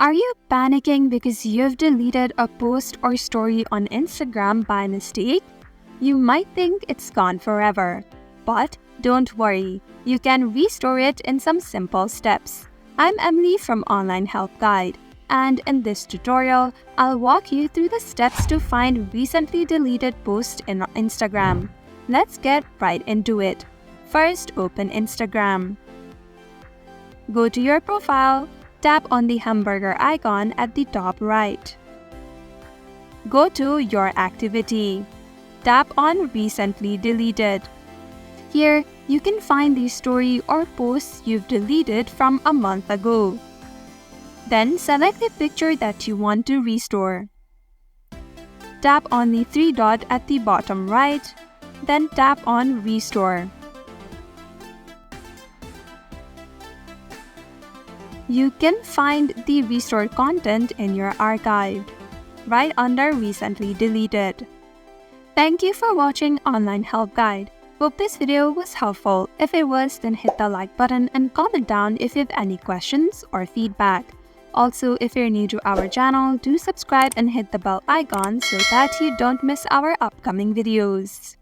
Are you panicking because you've deleted a post or story on Instagram by mistake? You might think it's gone forever. But don't worry, you can restore it in some simple steps. I'm Emily from Online Help Guide, and in this tutorial, I'll walk you through the steps to find recently deleted posts in Instagram. Let's get right into it. First, open Instagram. Go to your profile. Tap on the hamburger icon at the top right. Go to your activity. Tap on Recently Deleted. Here, you can find the story or posts you've deleted from a month ago. Then select the picture that you want to restore. Tap on the three dots at the bottom right, then tap on Restore. You can find the restored content in your archive, right under Recently Deleted. Thank you for watching Online Help Guide. Hope this video was helpful. If it was, then hit the like button and comment down if you have any questions or feedback. Also, if you're new to our channel, do subscribe and hit the bell icon so that you don't miss our upcoming videos.